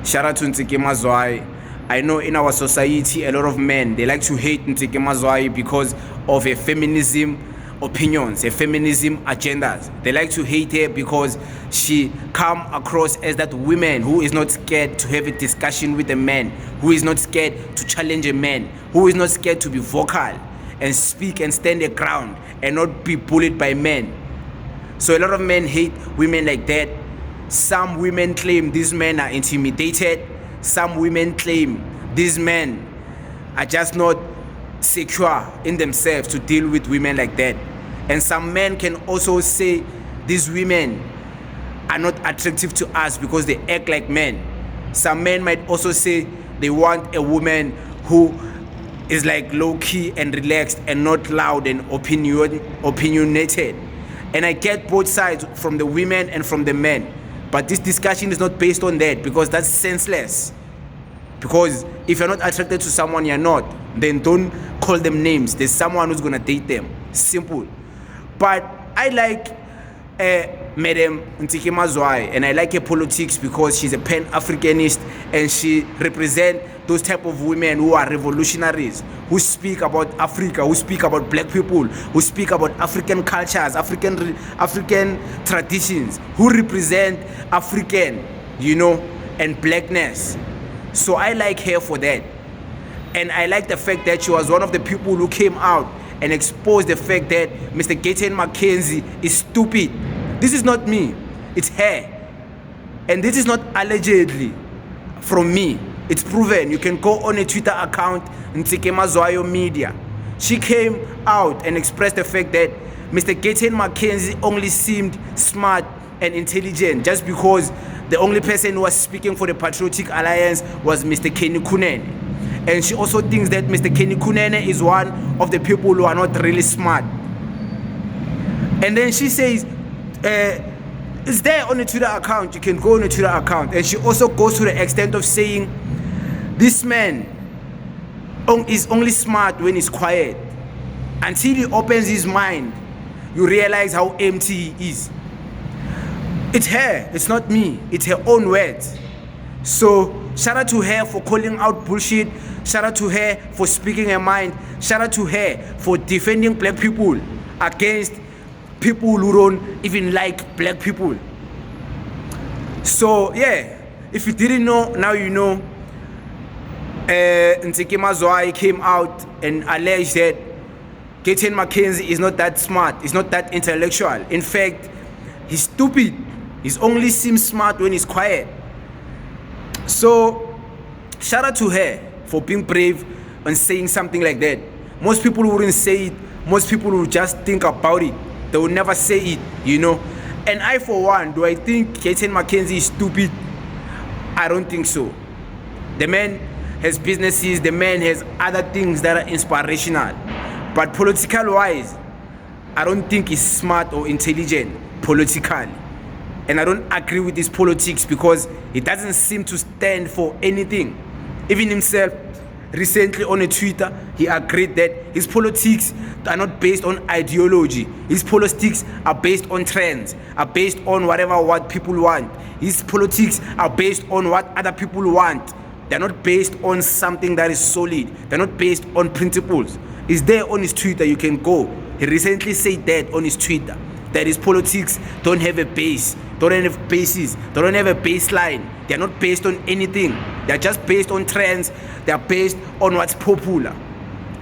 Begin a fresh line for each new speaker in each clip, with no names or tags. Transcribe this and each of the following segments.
Shout out to Ntsiki Mazwai. I know in our society, a lot of men, they like to hate Ntsiki Mazwai because of her feminism opinions, her feminism agendas. They like to hate her because she come across as that woman who is not scared to have a discussion with a man, who is not scared to challenge a man, who is not scared to be vocal and speak and stand their ground and not be bullied by men. So a lot of men hate women like that. Some women claim these men are intimidated. Some women claim these men are just not secure in themselves to deal with women like that. And some men can also say these women are not attractive to us because they act like men. Some men might also say they want a woman who is like low-key and relaxed and not loud and opinionated. And I get both sides from the women and from the men. But this discussion is not based on that because that's senseless. Because if you're not attracted to someone, you're not. Then don't call them names. There's someone who's gonna date them. Simple. But I like Madam Ntsiki Mazwai, and I like her politics because she's a Pan-Africanist and she represents those type of women who are revolutionaries, who speak about Africa, who speak about black people, who speak about African cultures, African traditions, who represent African, and blackness. So I like her for that. And I like the fact that she was one of the people who came out and exposed the fact that Mr. Gayton Mchenzie is stupid. This is not me, it's her. And this is not allegedly from me. It's proven. You can go on a Twitter account, Ntsiki Mazwai Media. She came out and expressed the fact that Mr. Gayton Mchenzie only seemed smart and intelligent just because the only person who was speaking for the Patriotic Alliance was Mr. Kunene. And she also thinks that Mr. Kunene is one of the people who are not really smart. And then she says, it's there on the Twitter account, you can go on the Twitter account. And she also goes to the extent of saying, this man is only smart when he's quiet. Until he opens his mind, you realize how empty he is. It's her, it's not me, it's her own words. So shout out to her for calling out bullshit. Shout out to her for speaking her mind. Shout out to her for defending black people against people who don't even like black people. So yeah, if you didn't know, now you know. Ntsiki Mazwai came out and alleged that Gayton Mchenzie is not that smart, he's not that intellectual. In fact, he's stupid. He only seems smart when he's quiet. So shout out to her for being brave and saying something like that. Most people wouldn't say it. Most people would just think about it. They would never say it, And I, for one, do I think Gayton Mchenzie is stupid? I don't think so. The man has businesses, the man has other things that are inspirational. But political-wise, I don't think he's smart or intelligent politically. And I don't agree with his politics because he doesn't seem to stand for anything. Even himself, recently on a Twitter, he agreed that his politics are not based on ideology. His politics are based on trends, are based on what people want. His politics are based on what other people want. They're not based on something that is solid. They're not based on principles. It's there on his Twitter, you can go. He recently said that on his Twitter, that his politics don't have a base, don't have basis, they don't have a baseline. They're not based on anything. They're just based on trends. They're based on what's popular.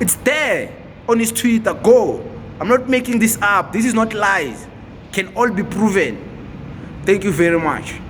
It's there on his Twitter. Go. I'm not making this up. This is not lies. Can all be proven. Thank you very much.